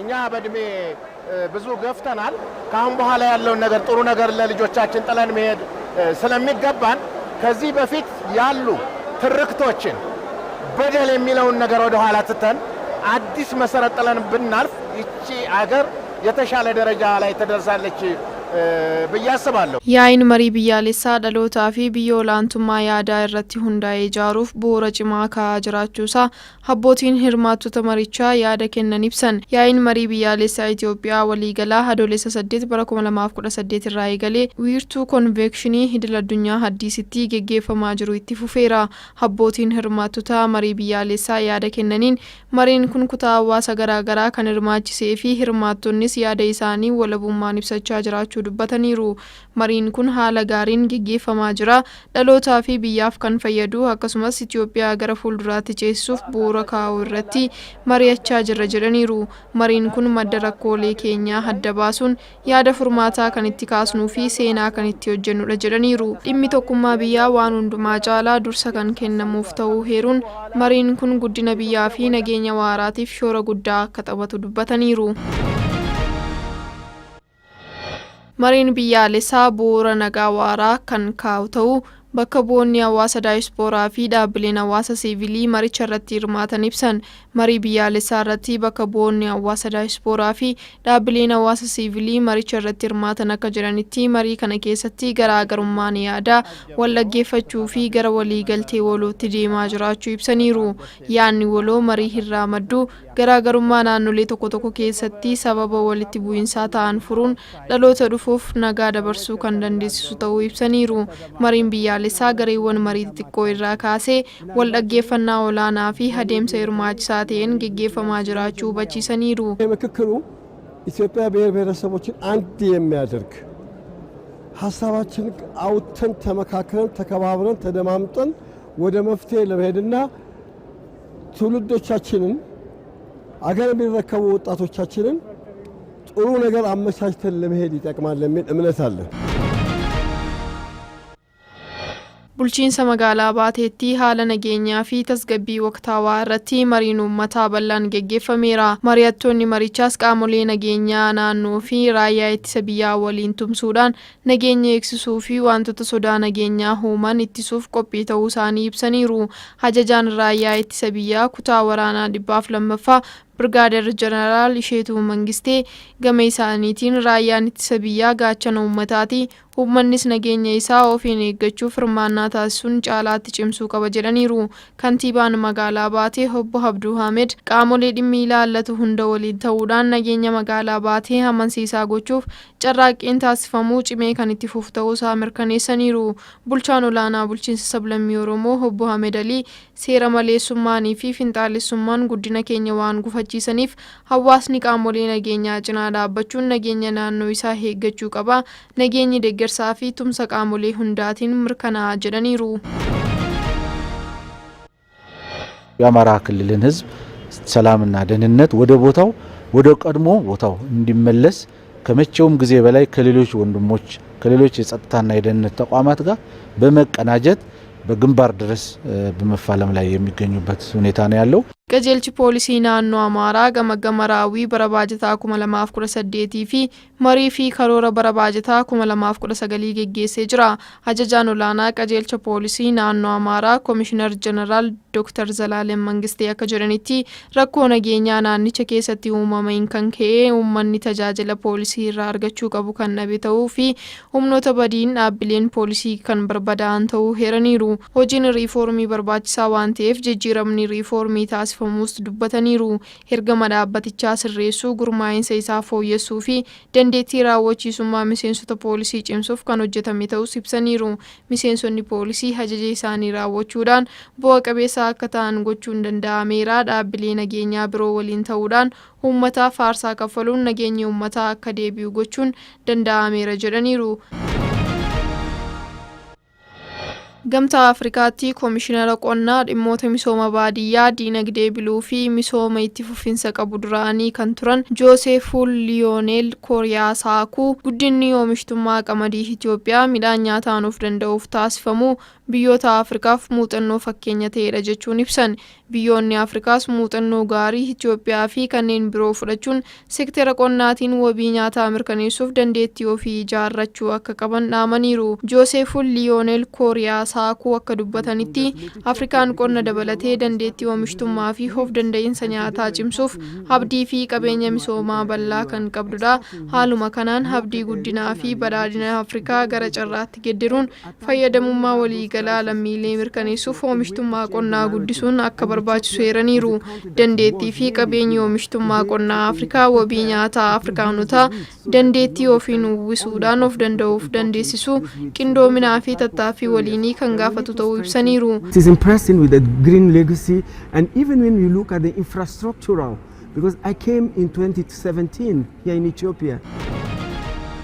እኛ በእድሜ ብዙ ገፍተናል ካሁን በኋላ ያለው ነገር ጥሩ ነገር ለልጆቻችን ጥለን መሄድ ስለሚገባን ከዚህ በፊት ያሉ ትርክቶችን በደል የሚለውን ነገር ወደ ኋላ ትተን አዲስ መሰረት ጥለን ብናልፍ እቺ አገር የተሻለ ደረጃ ላይ ተደርሳለች ብያስባለሁ ያይን መሪ ቢያሌሳ ዳሎታፊ ቢዮላንቱማ ያዳ irratti hundaa'ee ijaaruuf bu'uura cimaa kaa'aa jiraachuusaa abbootiin hirmaattu tamaricha yaada kennan ibsan yaa'in marii biyyaalessaa Itoophiyaa waliigalaa adoolessa 8 bara 2018 irraa eegalee wiirtuu konvekshinii idil addunyaa haddiisitti geggeeffamaa jiru itti fufeera abbootiin hirmaattotaa marii biyyaalessaa yaada kennaniin mariin kun kutaa hawaasa garaagaraa kan hirmaachisee fi hirmaattonnis yaada isaanii walabummaan ibsachaa jiraachuu dubbataniiru mariin kun haala gaariin geggeeffamaa jira dhalootaa fi biyyaaf kan fayyadu akkasumas Itoophiyaa gara fuulduraatti ceesisuuf bu'uura kaa'uu irratti mari'achaa jirra jedhaniiru mariin kun madda rakkoolee keenyaa adda baasuun yaada furmaataa kan itti kaasnuu fi seenaa kan itti hojjennudha jedhaniiru dhimmi tokkummaa biyyaa waan hundumaa caalaa dursa kan kennamuuf ta'uu heeruun mariin kun guddina biyyaa fi nageenya waaraatiif shoora guddaa akka taphatu dubbataniiru mariin biyyaalessaa bu'uura nagaa waaraa kan kaa'u ta'uu bakka bu'oonni hawaasa daayispooraa fi dhaabbileen hawaasa siivilii maricha irratti hirmaatan ibsan marii biyyaalessaa irratti bakka bu'oonni hawaasa daayispooraa fi dhaabbileen hawaasa siivilii maricha irratti hirmaatan akka jiranitti marii kana keessatti garaagarummaan yaadaa wal dhaggeeffachuu fi gara waliigaltee walootti deemaa jiraachuu ibsaniiru yaadni waloo marii irraa maddu garaagarummaa naannolee tokko tokko keessatti sababa walitti bu'insaa ta'an furuun dhaloota dhufuuf nagaa dabarsuu kan dandeessisu ta'uu ibsaniiru mariin biyyaalessaa gareewwan marii xixiqqoo irraa kaasee wal dhaggeeffannaa olaanaa fi adeemsa hirmaachisaa ta'een geggeeffamaa jiraachuu hubachiisaniiru ምክክሩ ኢትዮጵያ ብሔር ብሔረሰቦችን አንድ የሚያደርግ ሐሳባችን አውጥተን ተመካክረን ተከባብረን ተደማምጠን ወደ መፍትሄ ለመሄድና ትውልዶቻችንን አገር የሚረከቡ ወጣቶቻችንን ጥሩ ነገር አመቻችተን ለመሄድ ይጠቅማል የሚል እምነት አለን bulchiinsa magaalaa Baateetti haala nageenyaa fi tasgabbii waqtaawaa irratti mariin uummataa bal'aan geggeeffameera. Mari'attoonni marichaas qaamolee nageenyaa naannoo fi raayyaa ittisa biyyaa waliin tumsuudhaan nageenya eegsisuu fi wantoota sodaa nageenyaa uuman ittisuuf qophii ta'uu isaanii ibsaniiru. Ajajaan raayyaa ittisa biyyaa kutaa waraanaa 202ffaa Brigadier General Isheetuu Mangistee gama isaaniitiin raayyaan ittisa biyyaa gaachana uummataati. Uummannis nageenya isaa ofiin eeggachuuf hirmaannaa taasisuun caalaatti cimsuu qaba jedhaniiru. Kantiibaan magaalaa Baatee Obbo Abduu Ahmed qaamolee dhimmi ilaallatu hunda waliin ta'uudhaan nageenya magaalaa Baatee amansiisaa gochuuf carraaqqiin taasifamuu cimee kan itti fufu ta'uusaa mirkaneessaniiru. Bulchaan olaanaa bulchiinsa sablammii Oromoo Obbo Ahmed Alii seera maleessummaanii fi finxaalessummaan guddina keenya waan gufachiisaniif hawaasni qaamolee nageenyaa cinaa dhaabbachuun nageenya naannoo isaa eeggachuu qaba. Nageenyi deeggarsaa fi tumsa qaamolee hundaatiin mirkanaa'aa jedhaniiru. የአማራ ክልልን ህዝብ ሰላምና ደህንነት ወደ ቦታው ወደ ቀድሞ ቦታው እንዲመለስ ከመቼውም ጊዜ በላይ ከሌሎች ወንድሞች ከሌሎች የጸጥታና የደህንነት ተቋማት ጋር በመቀናጀት በግንባር ድረስ በመፋለም ላይ የሚገኙበት ሁኔታ ነው ያለው Qajeelchi poolisii naannoo Amaaraa gama raawwii bara baajataa 2018 fi marii fi karoora bara baajataa 2019 geggeessee jira. Ajajaan olaanaa qajeelcha poolisii naannoo Amaaraa Komishinar Jeneraal Dr. Zalaalem Mangistee akka jedhanitti rakkoo nageenyaa naannicha keessatti uumameen kan ka'e uummanni tajaajila poolisii irraa argachuu qabu kan dhabe ta'uu fi humnoota badiin dhaabbileen poolisii kan barbadaa'an ta'uu heeraniiru. Hojiin riifoormii barbaachisaa waan ta'eef jijjiiramni riifoormii taasifamuus dubbataniiru. Ergama dhaabbatichaa sirreessuu gurmaa'insa isaa fooyyessuu fi dandeettii raawwachiisummaa miseensota poolisii cimsuuf kan hojjetame ta'us ibsaniiru. Miseensonni poolisii ajaja isaanii raawwachuudhaan bu'a qabeessa akka ta'an gochuun danda'ameera. Dhaabbilee nageenyaa biroo waliin ta'uudhaan uummataaf aarsaa kaffaluun nageenya uummataa akka deebi'u gochuun danda'ameera jedhaniiru. Gamtaa Afrikaatti Komishinara Qonnaa dhimmoota misooma baadiyyaa diinagdee biluu fi misooma itti fufinsa qabu duraanii kan turan Joosef Liyoonel Kooriyaasaaku guddinni oomishtummaa qamadii Itoophiyaa midhaan nyaataa nuuf danda'uuf taasifamu biyyoota Afrikaaf muuxannoo fakkeenya ta'edha jechuun ibsan. Biyyoonni Afrikaas muuxannoo gaarii Itoophiyaa fi kanneen biroo fudhachuun sektera qonnaatiin wabii nyaataa mirkaneessuuf dandeettii ofii ijaarrachuu akka qaban dhaamaniiru. Joosef Liyoonel Kooriyaa Saakuu akka dubbatanitti Afrikaan qonna dabalatee dandeettii oomishtummaa fi of danda'iinsa nyaataa cimsuuf abdii fi qabeenya misoomaa bal'aa kan qabdudha. Haaluma kanaan abdii guddinaa fi badhaadhina Afrikaa gara carraatti geddiruun fayyadamummaa waliigalaa lammiilee mirkaneessuuf oomishtummaa qonnaa guddisuun akka barbaachisu eeraniiru. Dandeettii fi qabeenyi oomishtummaa qonnaa Afrikaa wabii nyaataa Afrikaanotaa dandeettii ofiin uwwisuudhaan of danda'uuf dandeessisu qindoominaa fi tattaaffii waliinii kan gaafatu ta'uu ibsaniiru. It is impressive with the green legacy, and even when you look at the infrastructural, because I came in 2017 here in Ethiopia.